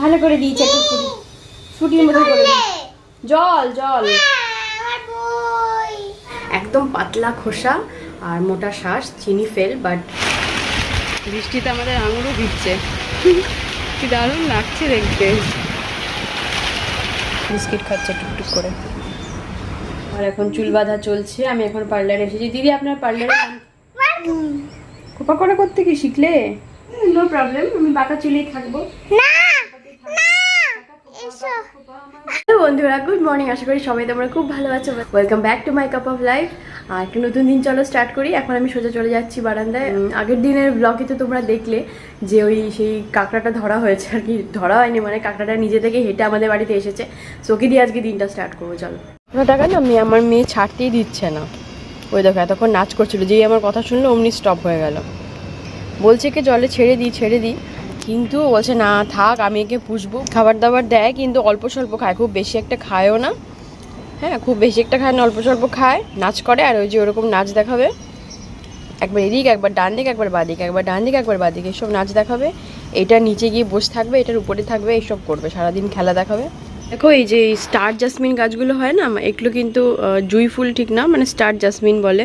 ভালো করে দিয়েছে একটু ফুটির মতো করে দিই। জল জল একদম পাতলা খোসা আর মোটা শ্বাস, চিনি ফেল। বাট বৃষ্টিতে আমাদের আঙুরও ভিজছে, কি দারুণ লাগছে দেখতে। বিস্কিট খাচ্ছে টুকটুক করে। আর এখন চুল বাঁধা চলছে। আমি এখন পার্লারে এসেছি। দিদি আপনার পার্লারে খোপা করে করতে কি শিখলে? নো প্রবলেম, আমি বাঁকা চুলেই থাকবো। বন্ধুরা গুড মর্নিং, আশা করি সবাই তোমরা খুব ভালো আছো। Welcome back to my cup of life. আর একটা নতুন দিন চলো স্টার্ট করি। এখন আমি সোজা চলে যাচ্ছি বারান্দায়। আগের দিনের ব্লগে তো তোমরা দেখলে যে সেই কাঁকড়াটা ধরা হয়েছে, আর কি ধরা হয়নি, মানে কাঁকড়াটা নিজে থেকে হেঁটে আমাদের বাড়িতে এসেছে। সোকে দিয়ে আজকে দিনটা স্টার্ট করবো। চলো। টাকা না আমার মেয়ে ছাড়তেই দিচ্ছে না। ওই দেখো এতক্ষণ নাচ করছিল, যেই আমার কথা শুনলো অমনি স্টপ হয়ে গেল। বলছে কি জলে ছেড়ে দিই, কিন্তু বলছে না থাক, আমি একে পুষবো। খাবার দাবার দেয় কিন্তু অল্প স্বল্প খায়, খুব বেশি একটা খায়ও না। হ্যাঁ, খুব বেশি একটা খায় না, অল্প স্বল্প খায়, নাচ করে। আর ওই যে ওরকম নাচ দেখাবে, একবার এদিক একবার ডান দিক, একবার বাদিক, একবার ডান দিক একবার বাদিক, এইসব নাচ দেখাবে। এটা নিচে গিয়ে বসে থাকবে, এটার উপরে থাকবে, এইসব করবে, সারাদিন খেলা দেখাবে। দেখো এই যে স্টার জাসমিন গাছগুলো হয় না, এগুলো কিন্তু জুঁই ফুল ঠিক না, মানে স্টার জাসমিন বলে।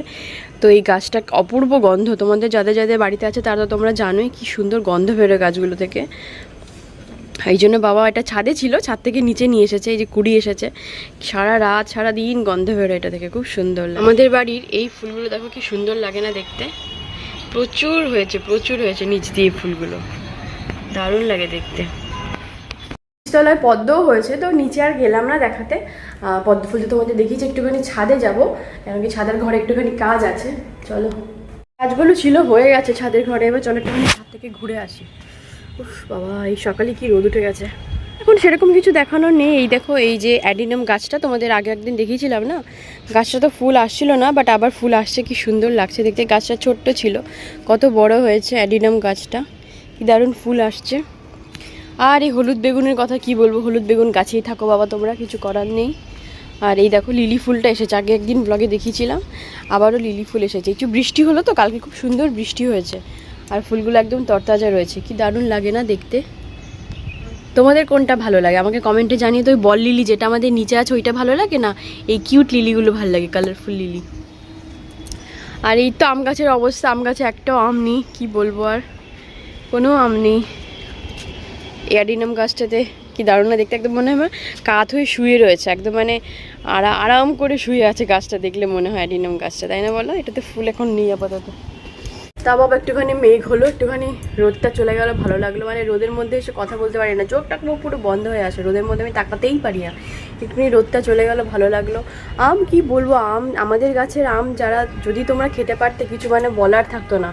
তো এই গাছটা অপূর্ব গন্ধ, তোমাদের যাদের যাদের বাড়িতে আছে তারা তো তোমরা জানোই কি সুন্দর গন্ধ বেরোয় গাছগুলো থেকে। এই জন্য বাবা এটা ছাদে ছিল, ছাদ থেকে নিচে নিয়ে এসেছে। এই যে কুড়ি এসেছে, সারা রাত সারা দিন গন্ধ বেরোয় এটা থেকে, খুব সুন্দর লাগে। আমাদের বাড়ির এই ফুলগুলো দেখো কি সুন্দর লাগে না দেখতে। প্রচুর হয়েছে নিচ দিয়ে ফুলগুলো, দারুণ লাগে দেখতে। তলায় পদ্মও হয়েছে, তো নিচে আর গেলাম না দেখাতে। পদ্ম ফুল তো তোমাদের দেখিয়েছি। একটুখানি ছাদে যাব, কারণ কি ছাদের ঘরে একটুখানি কাজ আছে। চলো, কাজগুলো ছিল হয়ে গেছে ছাদের ঘরে, এবার চলো একটুখানি ছাদ থেকে ঘুরে আসি। উফ বাবা, এই সকালে কি রোদ উঠে গেছে। এখন সেরকম কিছু দেখানোর নেই। এই দেখো এই যে অ্যাডিনাম গাছটা তোমাদের আগে একদিন দেখিয়েছিলাম না, গাছটা তো ফুল আসছিল না, বাট আবার ফুল আসছে, কি সুন্দর লাগছে দেখতে। গাছটা ছোট্ট ছিল, কত বড় হয়েছে অ্যাডিনাম গাছটা, কি দারুণ ফুল আসছে। আর এই হলুদ বেগুনের কথা কি বলবো, হলুদ বেগুন গাছেই থাকো বাবা তোমরা, কিছু করার নেই। আর এই দেখো লিলি ফুলটা এসেছে, আগে একদিন ব্লগে দেখিয়েছিলাম, আবারও লিলি ফুল এসেছে। একটু বৃষ্টি হলো তো কালকে, খুব সুন্দর বৃষ্টি হয়েছে, আর ফুলগুলো একদম তরতাজা রয়েছে, কি দারুণ লাগে না দেখতে। তোমাদের কোনটা ভালো লাগে আমাকে কমেন্টে জানিয়ে। তো ওই বল লিলি যেটা আমাদের নিচে আছে ওইটা ভালো লাগে না, এই কিউট লিলিগুলো ভালো লাগে, কালারফুল লিলি। আর এই তো আম গাছের অবস্থা, আম গাছে একটাও আম নেই, কি বলবো, আর কোনো আম নেই। অ্যাডিনাম গাছটাতে কি দারুণ না দেখতে, একদম মনে হয় কাত হয়ে শুয়ে রয়েছে একদম, মানে আরাম করে শুয়ে আছে গাছটা, দেখলে মনে হয় অ্যাডিনাম গাছটা, তাই না বলো? এটাতে ফুল এখন নেই আপাতত। তা বাবা একটুখানি মেঘ হলো, একটুখানি রোদটা চলে গেল, ভালো লাগলো। মানে রোদের মধ্যে এসে কথা বলতে পারি না, চোখটা পুরো বন্ধ হয়ে আসে রোদের মধ্যে, আমি তাকাতেই পারি না। একটুখানি রোদটা চলে গেল, ভালো লাগলো। আম কি বলবো, আম আমাদের গাছের আম যারা, যদি তোমরা খেতে পারতে কিছু মানে বলার থাকতো না।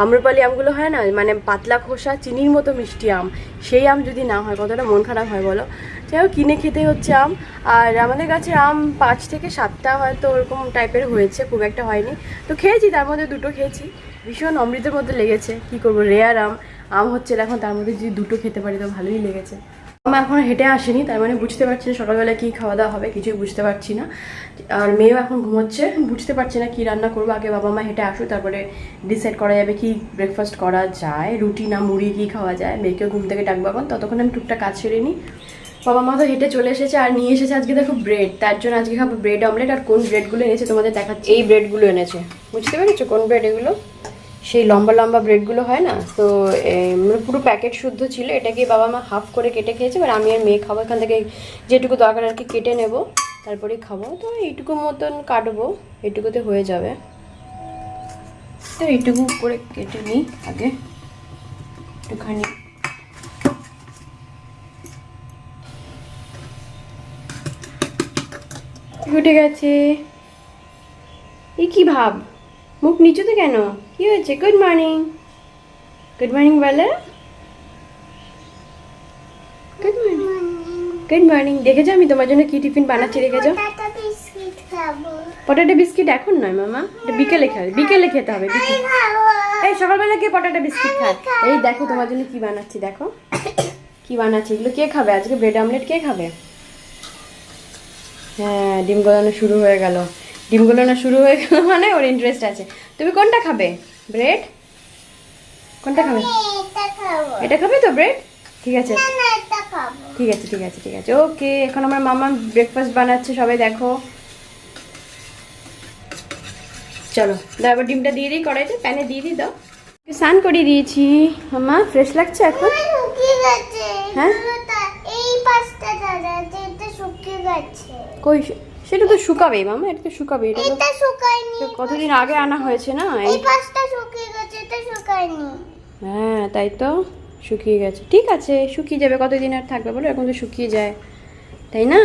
আম্রপালি আমগুলো হয় না, মানে পাতলা খোসা চিনির মতো মিষ্টি আম, সেই আম যদি না হয় কতটা মন খারাপ হয় বলো। যাই হোক, কিনে খেতে হচ্ছে আম। আর আমাদের গাছের আম 5 থেকে 7টা হয়তো ওরকম টাইপের হয়েছে, খুব একটা হয়নি। তো খেয়েছি, তার মধ্যে 2টো খেয়েছি, ভীষণ অমৃতের মধ্যে লেগেছে। কি করবো, রেয়ার আম হচ্ছে এখন, তার মধ্যে যদি 2টো খেতে পারি তো ভালোই লেগেছে। আমার এখন হেঁটে আসেনি, তার মানে বুঝতে পারছি না সকালবেলা কী খাওয়া দাওয়া হবে, কিছুই বুঝতে পারছি না। আর মেয়েও এখন ঘুমোচ্ছে, বুঝতে পারছি না কী রান্না করবো। আগে বাবা মা হেঁটে আসুক, তারপরে ডিসাইড করা যাবে কি ব্রেকফাস্ট করা যায়, রুটি না মুড়ি কী খাওয়া যায়। মেয়েকেও ঘুম থেকে ডাকবো এখন, ততক্ষণ আমি টুকটা কাজ সেরে নিই। বাবা মা তো হেঁটে চলে এসেছে, আর নিয়ে এসেছে আজকে দেখো ব্রেড, তার জন্য আজকে খাবো ব্রেড অমলেট। আর কোন ব্রেডগুলো এনেছে তোমাদের দেখাচ্ছি, এই ব্রেডগুলো এনেছে, বুঝতে পেরেছো কোন ব্রেড এগুলো? সেই লম্বা লম্বা ব্রেডগুলো হয় না, তো পুরো প্যাকেট শুদ্ধ ছিল। এটাকে বাবা মা হাফ করে কেটে খেয়েছে, এবার আমি আর মেয়ে খাবো। এখান থেকে যেটুকু দরকার আর কি কেটে নেব, তারপরে খাবো। তো এইটুকু মতন কাটবো, এইটুকুতে হয়ে যাবে। তো এইটুকু করে কেটে নিই আগে একটুখানি। উঠে গেছে, এই কি ভাব, মুখ নিচুতে কেন, কি হয়েছে? গুড মর্নিং, গুড মর্নিং বলে, গুড মর্নিং, গুড মর্নিং। দেখেছো আমি তোমার জন্য কি টিফিন বানাচ্ছি, দেখেছো? পটাটো বিস্কিট এখন নয় মামা, এটা বিকেলে খাবে, বিকেলে খেতে হবে। এই সকালবেলা কে পটাটো বিস্কিট খায়? এই দেখো তোমার জন্য কি বানাচ্ছি, দেখো কি বানাচ্ছি। এগুলো কে খাবে আজকে? ব্রেড অমলেট কে খাবে? হ্যাঁ, ডিম গলানো শুরু হয়ে গেল, ডিম গলানো শুরু হয়ে গেল মানে ওর ইন্টারেস্ট আছে। তুমি কোনটা খাবে? ব্রেড কোনটা খাবে? এটা খাবে তো ব্রেড? ঠিক আছে, খাবো। ঠিক আছে ঠিক আছে ঠিক আছে, ওকে। এখন আমার মামা ব্রেকফাস্ট বানাচ্ছে, সবাই দেখো। চলো দাও, এবার ডিমটা দিয়ে দিই কড়াইতে, প্যানে দিয়ে দিই। দাও, স্নান করিয়ে দিয়েছি। মামা ফ্রেশ লাগছে এখন? শুকিয়ে গেছে। হ্যাঁ, এই পাঁচটা দাদা এটা শুকিয়ে গেছে। কই সেটা তো শুকাবেই মামা, এটা তো শুকাবে। এটা এটা শুকায়নি। কতদিন আগে আনা হয়েছে না। এই পাঁচটা শুকিয়ে গেছে, এটা শুকায়নি। হ্যাঁ তাই তো, শুকিয়ে গেছে। ঠিক আছে, শুকিয়ে যাবে, কতদিন আর থাকবে বলো, এখন তো শুকিয়ে যায়, তাই না?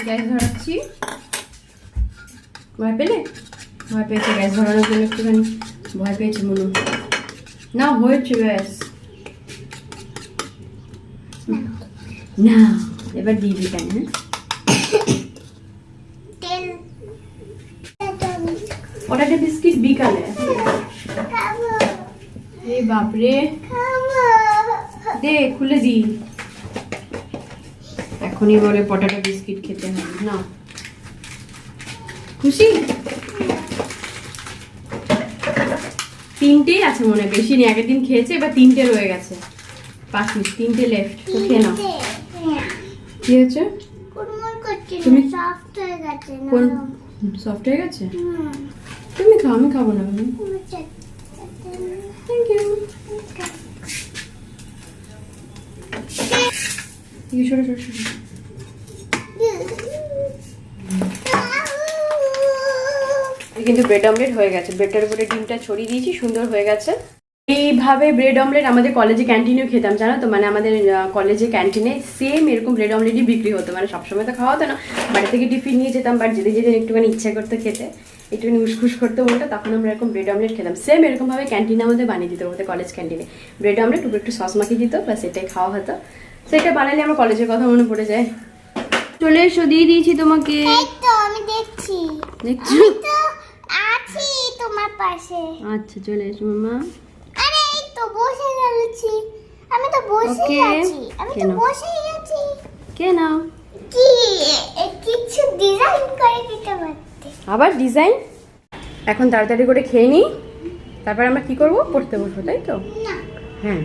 গ্যাস ধরাচ্ছি। ভয় পেলে? ভয় পেয়েছে গ্যাস ধরানোর জন্য, একটুখানি ভয় পেয়েছে মনে না। হয়েছে ব্যাস না, এবার দিয়ে দিই কেন? তেল ওটা একটা বিস্কিট বিকালে। খাবো। এই বাপরে, খাবো। দে খুলে দিই। এখনই বলে পটাটো বিস্কিট খেতে হবে না। খুশি? তিনটেই আছে মনে হয়, বেশি নেই। আগের দিন খেয়েছে, এবার তিনটে রয়ে গেছে। 5 মিনিট, তিনটে লেফট। তো খেয়ে নাও। কি হয়েছে? কুড়মুড় করছে, তুমি সফট হয়ে গেছে। কোন সফট হয়ে গেছে? তুমি খাও, আমি খাবো না। Thank you. সরো সরো সরো। কিন্তু ব্রেড অমলেট হয়ে গেছে, ব্রেডটার উপরে ডিমটা ছড়িয়ে দিয়েছি, সুন্দর হয়ে গেছে। এইভাবে ব্রেড অমলেট আমাদের কলেজে ক্যান্টিনেও খেতাম, জানো তো। মানে আমাদের কলেজে ক্যান্টিনে সেম এরকম ব্রেড অমলেটই বিক্রি হতো। মানে সবসময় তো খাওয়া হতো না, বাড়ি থেকে টিফিন নিয়ে যেতাম, বাট যেতে যেতে একটুখানি ইচ্ছা করতে খেতে, একটুখানি উসখুস করতে মনটা, তখন আমরা এরকম ব্রেড অমলেট খেতাম। সেম এরকমভাবে ক্যান্টিনে আমাদের বানিয়ে দিত, আমাদের কলেজ ক্যান্টিনে ব্রেড অমলেট, উপরে একটু সস মাখিয়ে দিত, ব্যাস এটাই খাওয়া হতো। সেটা বানালে আমার কলেজের কথা মনে পড়ে যায়। চলে এসো, দিয়ে দিয়েছি তোমাকে। এই তো আমি দেখছি। দেখছো? আমি তো আছি তোমার পাশে। আচ্ছা চলে এসো মামা। আরে এই তো বসে গেছি। আমি তো বসেই Okay. আছি। আমি তো কেন? বসেই আছি। কে নাও? কি কিছু ডিজাইন করে দিতে পারতে। আবার ডিজাইন? এখন তাড়াতাড়ি করে খেয়ে নিই, তারপর আমরা কি করব, পড়তে বসবো, তাই তো? না হ্যাঁ,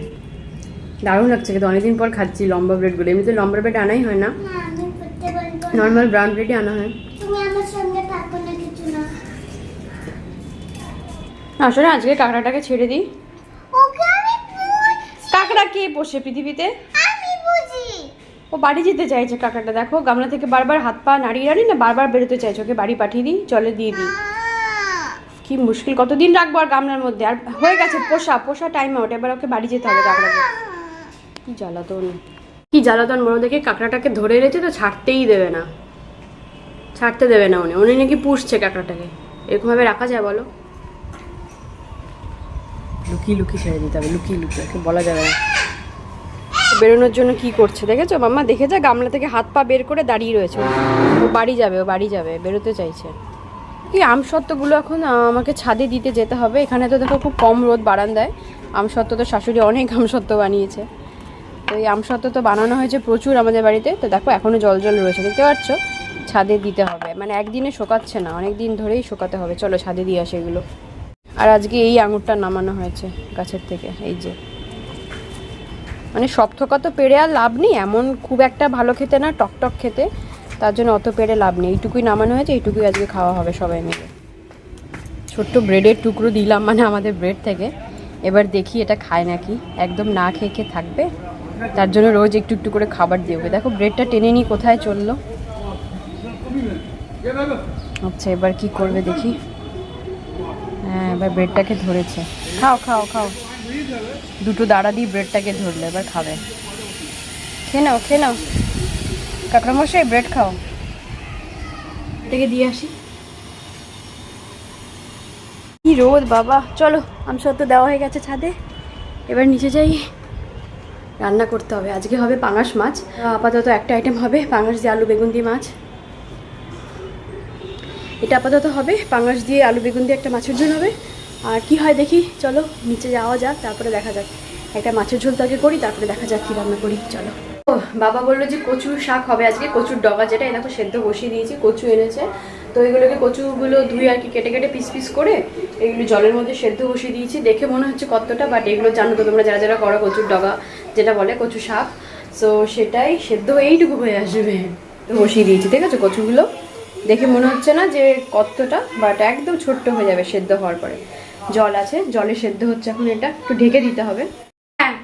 দারুণ লাগছে কিন্তু, অনেকদিন পর খাচ্ছি লম্বা ব্রেডগুলো। এমনিতে লম্বা ব্রেড আনাই হয় না, না আমি পড়তে পারবো না। নর্মাল ব্রাউন ব্রেডই আনা হয়। তুমি আমার সঙ্গে থাকো না, কিছু না। আসলে আজকে কাঁকড়াটাকে ছেড়ে দিই। ওকে আমি বুঝি। কাঁকড়া কে পোষে পৃথিবীতে? আমি বুঝি। ও বাড়ি যেতে চাইছে কাঁকড়াটা, দেখো গামলা থেকে বারবার হাত পা নাড়িয়ে নাড়িয়ে না বারবার বেরোতে চাইছে। ওকে বাড়ি পাঠিয়ে দিই, চলে দিয়ে দিই। কি মুশকিল, কতদিন রাখবো আর গামলার মধ্যে। আর হয়ে গেছে পোষা টাইম আউট, এবার ওকে বাড়ি যেতে হবে কাঁকড়াকে। কি জ্বালাতন, কি জ্বালাতন বড় দেখে। কাঁকড়াটাকে ধরে এনেছে তো ছাড়তেই দেবে না, ছাড়তে দেবে না। উনি নাকি পুষছে কাঁকড়াটাকে, এরকমভাবে রাখা যায় বলো? লুকিয়ে লুকিয়ে ছেড়ে দিতে হবে, লুকিয়ে লুকিয়ে, ওকে বলা যাবে না। বেরোনোর জন্য কি করছে দেখেছো মাম্মা? দেখে যা, গামলা থেকে হাত পা বের করে দাঁড়িয়ে রয়েছে। ও বাড়ি যাবে, ও বাড়ি যাবে, বেরোতে চাইছে। কি আমসত্ত্বগুলো এখন আমাকে ছাদে দিতে যেতে হবে। এখানে তো দেখো খুব কম রোদ বারান্দায়। আমসত্ত্ব তো শাশুড়ি অনেক আমসত্ত্ব বানিয়েছে, তো এই আমসত্ত্ব তো বানানো হয়েছে প্রচুর আমাদের বাড়িতে। তো দেখো এখনও জল জল রয়েছে, দেখতে পাচ্ছ? ছাদে দিতে হবে, মানে একদিনে শোকাচ্ছে না, অনেক দিন ধরেই শোকাতে হবে। চলো ছাদে দিয়ে আসে এগুলো। আর আজকে এই আঙুরটা নামানো হয়েছে গাছের থেকে, এই যে। মানে সব থোকা তো পেড়ে আর লাভ নেই, এমন খুব একটা ভালো খেতে না, টকটক খেতে, তার জন্য অত পেড়ে লাভ নেই। এইটুকুই নামানো হয়েছে, এইটুকুই আজকে খাওয়া হবে সবাই মিলে। ছোট্ট ব্রেডের টুকরো দিলাম মানে আমাদের ব্রেড থেকে, এবার দেখি এটা খায় নাকি। একদম না খেয়ে খেয়ে থাকবে, তার জন্য রোজ একটু একটু করে খাবার দিয়ে ওকে। দেখো ব্রেডটা টেনে নিয়ে কোথায় চললো। আচ্ছা এবার কি করবে দেখি। হ্যাঁ এবার ব্রেডটাকে ধরেছে, খাও খাও খাও। দুটো দাঁড়া দিয়ে ব্রেডটাকে ধরলে এবার খাবে। খেয়ে নাও খেয়ে নাও কাঁকড়া মশাই, ব্রেড খাও। থেকে দিয়ে আসি। কি রোদ বাবা। চলো আমসত্ত্ব দেওয়া হয়ে গেছে ছাদে, এবার নিচে যাই, রান্না করতে হবে। আজকে হবে পাঙাশ মাছ, আপাতত একটা আইটেম হবে, পাঙাশ দিয়ে আলু বেগুন দিয়ে মাছ। এটা আপাতত হবে, পাঙাশ দিয়ে আলু বেগুন দিয়ে একটা মাছের ঝোল হবে। আর কি হয় দেখি, চলো নিচে যাওয়া যাক, তারপরে দেখা যাক। একটা মাছের ঝোল তো আগে করি, তারপরে দেখা যাক কী রান্না করি। চলো। ও বাবা বললো যে কচুর শাক হবে আজকে, কচুর ডগা যেটা, এই দেখো সেদ্ধ বসিয়ে দিয়েছি, কচু এনেছে। তো এগুলোকে কচুগুলো ধুয়ে আর কি কেটে কেটে পিস পিস করে এগুলো জলের মধ্যে সেদ্ধ বসিয়ে দিয়েছি। দেখে মনে হচ্ছে কতটা, বাট এগুলো জানো তো তোমরা যারা যারা করো, কচুর ডগা যেটা বলে, কচু শাক, সো সেটাই সেদ্ধ এইটুকু হয়ে আসবে। তো বসিয়ে দিয়েছি, ঠিক আছে? কচুগুলো দেখে মনে হচ্ছে না যে কতটা, বাট একদম ছোট্ট হয়ে যাবে সেদ্ধ হওয়ার পরে। জল আছে, জলে সেদ্ধ হচ্ছে এখন, এটা একটু ঢেকে দিতে হবে। হ্যাঁ,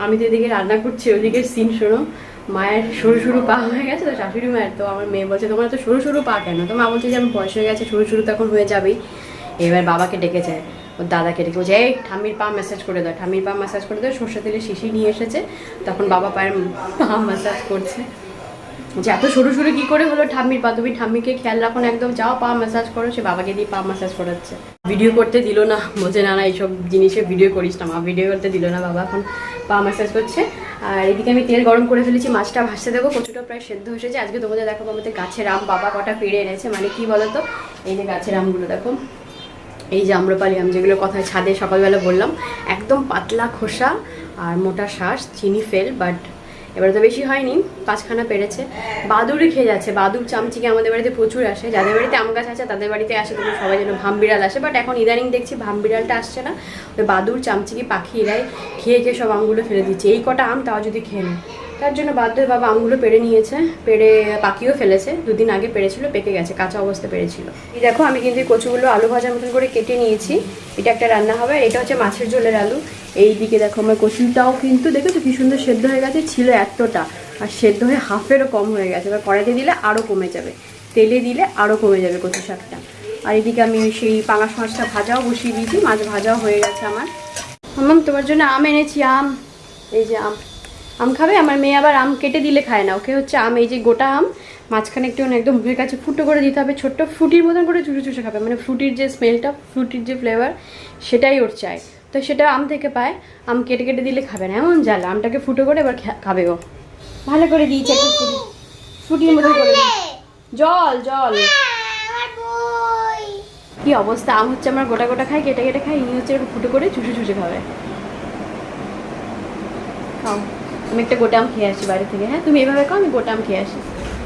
আমি তো এদিকে রান্না করছি, ওদিকে সিন শোনো। মায়ের সরু সরু পা হয়ে গেছে তো, শাশুড়ি মায়ের। তো আমার মেয়ে বলছে তোমার তো সরু সরু পা কেন? তো মা বলছে যে আমার বয়স হয়ে গেছে, সরু সরু তখন হয়ে যাবেই। এবার বাবাকে ডেকেছে, ওর দাদাকে ডেকে বলছে এই ঠাম্মির পা ম্যাসাজ করে দাও, ঠাম্মির পা ম্যাসাজ করে দাও। সর্ষে তেলের শিশি নিয়ে এসেছে, তখন বাবা পায়ের পা ম্যাসাজ করছে। যে এত সরু সরু কী করে হলো ঠাম্মির পা? তুমি ঠাম্মিকে খেয়াল রাখো না, একদম যাও পা ম্যাসাজ করো। সে বাবাকে দিয়ে পা ম্যাসাজ করাচ্ছে। ভিডিও করতে দিল না, বলছে না না এইসব জিনিসে ভিডিও করিস না মা, ভিডিও করতে দিল না। বাবা এখন পা ম্যাসাজ করছে। আর এদিকে আমি তেল গরম করে ফেলেছি, মাছটা ভাজতে দেবো। কচুটা প্রায় সেদ্ধ হয়েছে। আজকে তোমাদের দেখাবো আমাদের গাছের আম বাবা কটা পেড়ে এনেছে। মানে কি বলো তো, এই যে গাছের আমগুলো দেখো, এই যে আম্রপালি আম, যেগুলো কথায় ছাদে সকালবেলা বললাম, একদম পাতলা খোসা আর মোটা শ্বাস, চিনি ফেল। বাট এবারে তো বেশি হয়নি, 5খানা পেরেছে। বাদুড়ে খেয়ে যাচ্ছে। বাদুড় চামচিকে আমাদের বাড়িতে প্রচুর আসে। যাদের বাড়িতে আম গাছ আছে তাদের বাড়িতে আসে, তোমরা সবাই যেন ভামবিড়াল আসে। বাট এখন ইদানিং দেখছি ভামবিড়ালটা আসছে না, ওই বাদুড় চামচিকে পাখি এরাই খেয়ে খেয়ে সব আমগুলো ফেলে দিচ্ছে। এই কটা আম তাও যদি খেয়ে নেয়, তার জন্য বাধ্য হয়ে বাবা আমগুলো পেড়ে নিয়েছে। পেড়ে পাকিও ফেলেছে, 2 দিন আগে পেড়েছিল, পেকে গেছে, কাঁচা অবস্থা পেড়েছিল। এই দেখো আমি কিন্তু এই কচুগুলো আলু ভাজার মতন করে কেটে নিয়েছি। এটা একটা রান্না হবে, আর এটা হচ্ছে মাছের ঝোলের আলু। এই দিকে দেখো আমার কচুটাও কিন্তু দেখেছো কি সুন্দর সেদ্ধ হয়ে গেছে, ছিল এতটা, আর সেদ্ধ হয়ে হাফেরও কম হয়ে গেছে। এবার কড়াইতে দিলে আরও কমে যাবে, তেলে দিলে আরও কমে যাবে কচু শাকটা। আর এদিকে আমি সেই পাঙাশ মাছটা ভাজাও বসিয়ে দিয়েছি, মাছ ভাজাও হয়ে গেছে আমার। মাম্মাম তোমার জন্য আম এনেছি, আম। এই যে আম, আম খাবে? আমার মেয়ে আবার আম কেটে দিলে খায় না, ওকে হচ্ছে আম, এই যে গোটা আম, মাঝখানে একটু একদম মুখের কাছে ফুটো করে দিতে হবে, ছোট্ট ফ্রুটির মতন করে চুষে চুষে খাবে। মানে ফ্রুটির যে স্মেলটা, ফ্রুটির যে ফ্লেভার, সেটাই ওর চাই। তো সেটা আম থেকে পায়, আম কেটে কেটে দিলে খাবে না, এমন জ্বালা। আমটাকে ফুটো করে এবার খাবে ও। ভালো করে দিয়েছে একটু ফ্রুটির মতন করে দিয়েছে। জল জল, কি অবস্থা! আম হচ্ছে আমার গোটা গোটা খাই, কেটে কেটে খাই, ইনি হচ্ছে একটু ফুটো করে চুষে চুষে খাবে। খাও, আমি একটা গোটা আম খেয়ে আসি বাড়ি থেকে। হ্যাঁ তুমি এভাবে খাও, আমি গোটা আম খেয়ে আসি।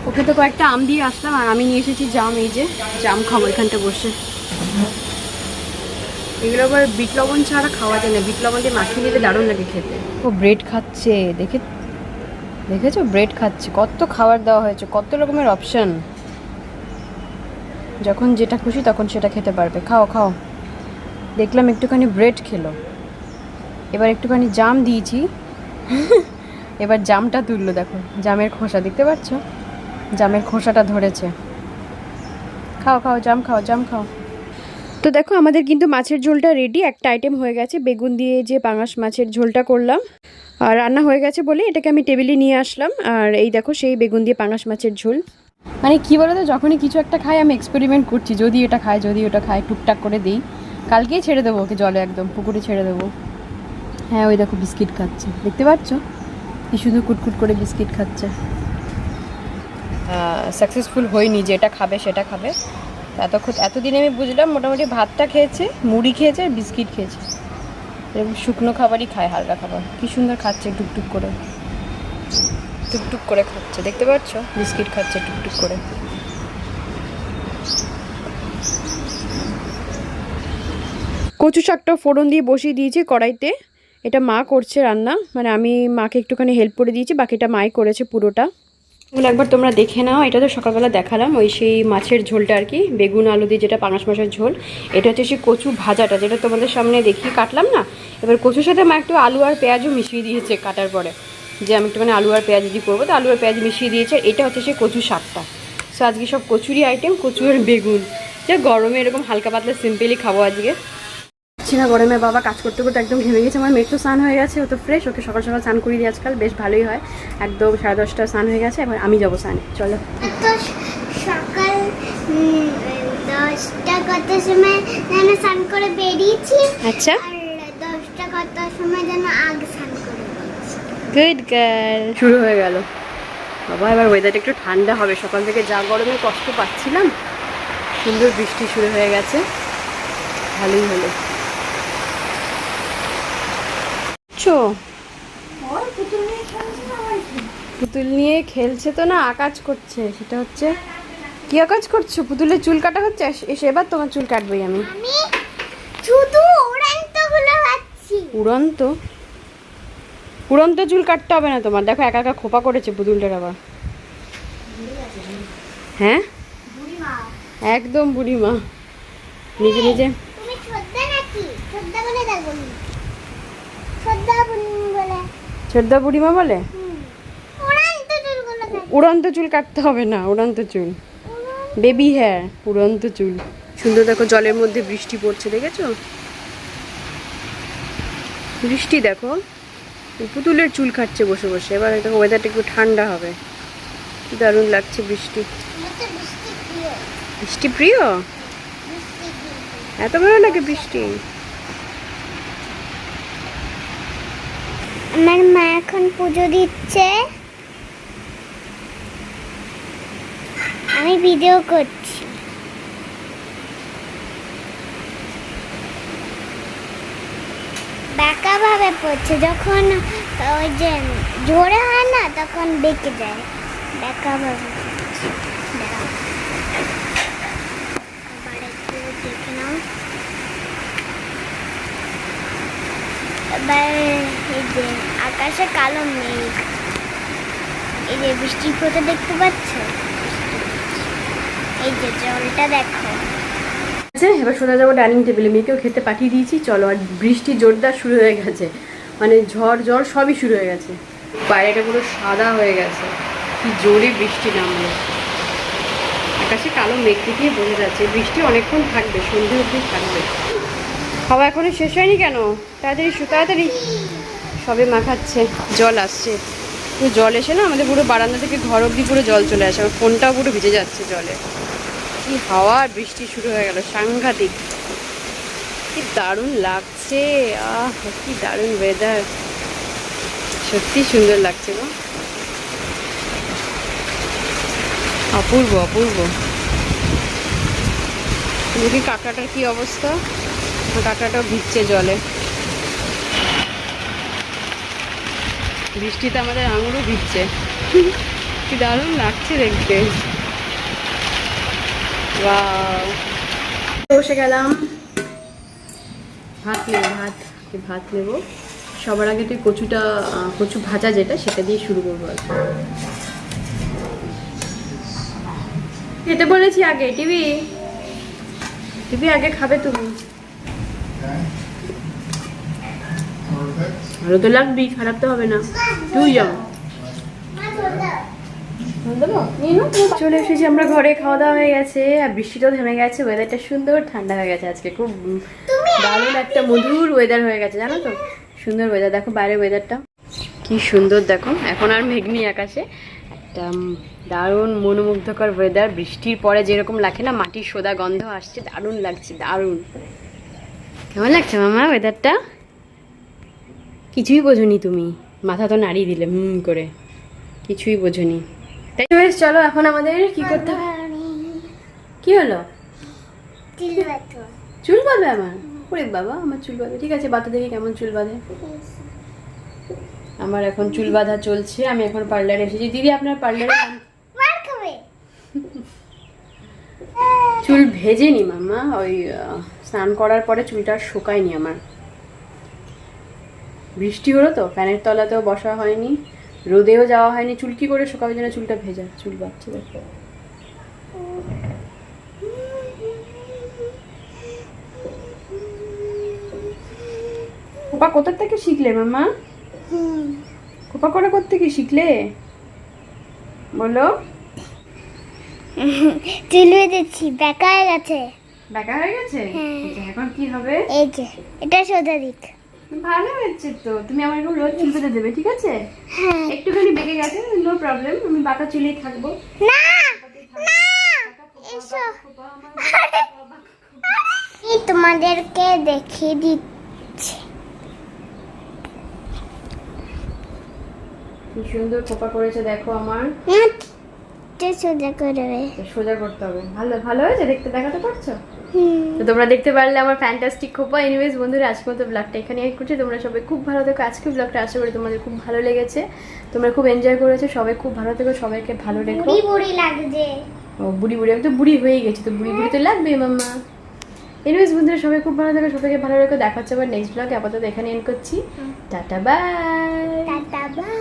ওকে তো কয়েকটা আম দিয়ে আসলাম, আর আমি নিয়ে এসেছি জাম। এই যে জাম খাবো এখানটা বসে। এগুলো আবার বিট লবণ ছাড়া খাওয়া যায় না, বিট লবণ দিয়ে মাখিয়ে দিলে দারুণ লাগে খেতে। ও ব্রেড খাচ্ছে, দেখেছো ব্রেড খাচ্ছে। কত খাবার দেওয়া হয়েছে, কত রকমের অপশান। যখন যেটা খুশি তখন সেটা খেতে পারবে। খাও খাও। দেখলাম একটুখানি ব্রেড খেলো, এবার একটুখানি জাম দিয়েছি, এবার জামটা তুললো। দেখো জামের খোসা দেখতে পাচ্ছ, জামের খোসাটা ধরেছে। খাও খাও, জাম খাও, জাম খাও। তো দেখো আমাদের কিন্তু মাছের ঝোলটা রেডি, একটা আইটেম হয়ে গেছে। বেগুন দিয়ে যে পাঙাশ মাছের ঝোলটা করলাম, আর রান্না হয়ে গেছে বলে এটাকে আমি টেবিলে নিয়ে আসলাম। আর এই দেখো সেই বেগুন দিয়ে পাঙাশ মাছের ঝোল। মানে কী বলো তো, যখনই কিছু একটা খাই আমি এক্সপেরিমেন্ট করছি, যদি এটা খাই, যদি ওটা খাই, টুকটাক করে দিই। কালকেই ছেড়ে দেবো ওকে জলে, একদম পুকুরে ছেড়ে দেবো। হ্যাঁ ওই দেখো বিস্কিট খাচ্ছে, দেখতে পাচ্ছ কি শুধু কুটকুট করে বিস্কিট খাচ্ছে। সাকসেসফুল হয়নি যে এটা খাবে সেটা খাবে। এতদিনে আমি বুঝলাম মোটামুটি ভাতটা খেয়েছে, মুড়ি খেয়েছে, বিস্কিট খেয়েছে, এরকম শুকনো খাবারই খায়, হালকা খাবার। কি সুন্দর খাচ্ছে টুকটুক করে, টুকটুক করে খাচ্ছে, দেখতে পাচ্ছ বিস্কিট খাচ্ছে টুকটুক করে। কচু শাকটা ফোড়ন দিয়ে বসিয়ে দিয়েছি কড়াইতে। এটা মা করছে রান্না, মানে আমি মাকে একটুখানি হেল্প করে দিয়েছি, বাকিটা মাই করেছে পুরোটা। একবার তোমরা দেখে নাও, এটা তো সকালবেলা দেখালাম, ওই সেই মাছের ঝোলটা আর কি, বেগুন আলু দিয়ে যেটা পাঙাশ মাছের ঝোল। এটা হচ্ছে সেই কচু ভাজাটা, যেটা তোমাদের সামনে দেখিয়ে কাটলাম না। এবার কচুর সাথে মা একটু আলু আর পেঁয়াজও মিশিয়ে দিয়েছে কাটার পরে, যে আমি একটুখানি আলু আর পেঁয়াজ যদি করবো, তো আলু আর পেঁয়াজ মিশিয়ে দিয়েছে। এটা হচ্ছে সেই কচু শাকটা। সো আজকে সব কচুরি আইটেম, কচু আর বেগুন, যে গরমে এরকম হালকা পাতলা সিম্পলি খাবো আজকে। না গরমে বাবা কাজ করতে করতে একদম ঘেমে গেছে। আমার মেয়ের তো স্নান হয়ে গেছে, ও তো ফ্রেশ, ওকে সকাল সকাল স্নান করিয়ে দিই আজকাল, বেশ ভালোই হয়। একদম 10:30 স্নান হয়ে গেছে, এবার আমি যাবো স্নানে। চলো। সকাল 10টা কত সময় যেন স্নান করে বেরিয়েছি, আচ্ছা, আর 10টা কত সময় যেন আগে স্নান করে বেরিয়েছি। Good girl. শুরু হয়ে গেল বাবা, এবার ওয়েদারটা একটু ঠান্ডা হবে। সকাল থেকে যা গরমে কষ্ট পাচ্ছিলাম, সুন্দর বৃষ্টি শুরু হয়ে গেছে, ভালোই হলো। পুতুল নিয়ে খেলছে তো না, আকাজ করছে। সেটা হচ্ছে কি আকাজ করছো? পুতুলের চুল কাটা হচ্ছে। এসে এবার তোমার চুল কাটবই আমি। আমি শুধু উড়ান্তগুলো পাচ্ছি। উড়ন্ত উড়ন্ত চুল কাটতে হবে না তোমার। দেখো একা একা খোপা করেছে পুতুলটার আবার। হ্যাঁ বুড়িমা, একদম বুড়িমা, নিজে নিজে। তুমি ছোদ্দা নাকি? ছোদ্দা বলে দেখো নি। ছোদ্দা বলে। ছোটদা বুড়িমা বলে উড়ান্ত চুলগুলো দেখ। উড়ন্ত চুল কাটতে হবে না, উড়ন্ত চুল বেবি হেয়ার, উড়ন্ত চুল। সুন্দর দেখো, জলের মধ্যে বৃষ্টি পড়ছে, দেখেছো? বৃষ্টি দেখো, পুতুলের চুল কাটছে বসে বসে। এবার দেখো ওয়েদারটা একটু ঠান্ডা হবে, কি দারুণ লাগছে বৃষ্টি। আমার তো বৃষ্টি প্রিয়। বৃষ্টি প্রিয়? বৃষ্টি কিন্তু। এত ভালো লাগে বৃষ্টি? আমার মা এখন পুজো দিচ্ছে, আমি ভিডিও করছি। বাঁকা ভাবে পড়ছে, যখন ওই যে জোরে হয় না তখন বেঁকে যায়, বাঁকা ভাবে পড়ছে। দাঁড়াও, আবার একটু দেখে নাও। এবার এই যে আকাশে কালো মেঘ, এই যে বৃষ্টির ফোঁটা দেখতে পাচ্ছ, এই যে জলটা দেখো। আচ্ছা, এবার সোজা যাবো ডাইনিং টেবিলে। মেয়েকেও খেতে পাঠিয়ে দিয়েছি, চলো। আর বৃষ্টি জোরদার শুরু হয়ে গেছে, মানে ঝড় ঝড় সবই শুরু হয়ে গেছে। বাইরেটা পুরো সাদা হয়ে গেছে, কি জোরে বৃষ্টি নামলো। আকাশে কালো মেঘ দেখিয়ে বোঝা যাচ্ছে বৃষ্টি অনেকক্ষণ থাকবে, সন্ধে অবধি থাকবে। খাওয়া এখনো শেষ হয়নি কেন? তাড়াতাড়ি তাড়াতাড়ি। সবে মাখাচ্ছে, জল আসছে। পুরো জল এসে না আমাদের পুরো বারান্দা থেকে ঘর অবধি পুরো জল চলে আসে। আমার ফোনটাও পুরো ভিজে যাচ্ছে জলে। কি হাওয়া আর বৃষ্টি শুরু হয়ে গেল, সাংঘাতিক। কি দারুণ লাগছে, আহ কি দারুণ ওয়েদার, সত্যি সুন্দর লাগছে গো, অপূর্ব অপূর্ব। দেখি কাঁকড়াটার কি অবস্থা, কাঁকড়াটাও ভিজছে জলে। বৃষ্টিতে আমাদের আঙুরও ভিজছে, কি দারুণ লাগছে দেখতে। ওয়াও, বসে গেলাম, ভাত নেব, ভাত নেব। সবার আগে তুই কচু ভাজা যেটা, সেটা দিয়ে শুরু করবো আর কি। খেতে বলেছি আগে, টিভি আগে খাবে তুমি। ভালো তো লাগবেই, খারাপ তো হবে না। তুই যাও, চলে এসেছি আমরা ঘরে। খাওয়া দাওয়া হয়ে গেছে আর বৃষ্টিটাও থেমে গেছে। ওয়েদারটা সুন্দর ঠান্ডা হয়ে গেছে আজকে, খুব দারুণ একটা মধুর ওয়েদার হয়ে গেছে, জানো তো? সুন্দর ওয়েদার। দেখো বাইরের ওয়েদারটা কি সুন্দর, দেখো এখন আর মেঘ নেই আকাশে। একটা দারুণ মনোমুগ্ধকর ওয়েদার। বৃষ্টির পরে যেরকম লাগে না, মাটির সোদা গন্ধ আসছে, দারুণ লাগছে, দারুণ। কেমন লাগছে মামা ওয়েদারটা? কিছুই বোঝনি তুমি, মাথা তো নাড়িয়ে দিলে করে, কিছুই বোঝনি। তাই চলো এখন আমাদের কি করতে হবে। কি হলো? চুল বাঁধবে আমার? ওরে বাবা, আমার চুল বাঁধবে, ঠিক আছে বাতা দেখি কেমন চুল বাঁধে। আমার এখন চুল বাঁধা চলছে, আমি এখন পার্লারে এসেছি। দিদি আপনার পার্লারে চুল ভেজেনি মামা, ওই স্নান করার পরে চুলটা আর শুকায়নি আমার। বৃষ্টি হলো তো, ফ্যানের তলাতেও বসা হয়নি, রোদেও যাওয়া হয়নি, চুল কি করে শুকাবে যেন, চুলটা ভেজা, চুল বাঁধছে দেখো। খোপা কোথা থেকে শিখলে মামা? খোপা করে করতে কি শিখলে বলো? চুল বেঁধেছি, বেঁকা হয়ে গেছে। বেঁকা হয়ে গেছে? এখন কি হবে? এই যে এটা সোজা দিক। ভালো হচ্ছে তো, তুমি আমার এখন রোজ চুল বেঁধে দেবে, ঠিক আছে? একটুখানি বেঁকে গেছে, নো প্রবলেম, আমি বাঁকা চুলেই থাকবো। না না, এসো এই তোমাদেরকে দেখিয়ে দিচ্ছি। কি সুন্দর খোপা করেছে দেখো আমার। সোজা করবে, সোজা করতে হবে। ভালো ভালো হয়েছে দেখতে, দেখাতে পারছো? তো তোমরা দেখতে পারলে আমার ফ্যান্টাস্টিক খোপা। এনিওয়েজ বন্ধুরা, আজকের মতো ব্লগটা এখানে এড করছি। তোমরা সবাই খুব ভালো থেকো। আজকে ব্লগটা আশা করি তোমাদের খুব ভালো লেগেছে, তোমরা খুব এনজয় করেছো। সবাই খুব ভালো থেকো, সবাইকে ভালো রেখো। বুড়ি বুড়ি লাগছে। ও বুড়ি বুড়ি, আমি তো বুড়ি হয়ে গেছি, তো বুড়ি বুড়ি তো লাগবে মাম্মা। এনিওয়েজ বন্ধুরা, সবাই খুব ভালো থেকো, সবাইকে ভালো রেখো। দেখা হচ্ছে আবার নেক্সট ব্লগে। আপাতত এখানে এন্ড করছি। Tata bye. Tata bye.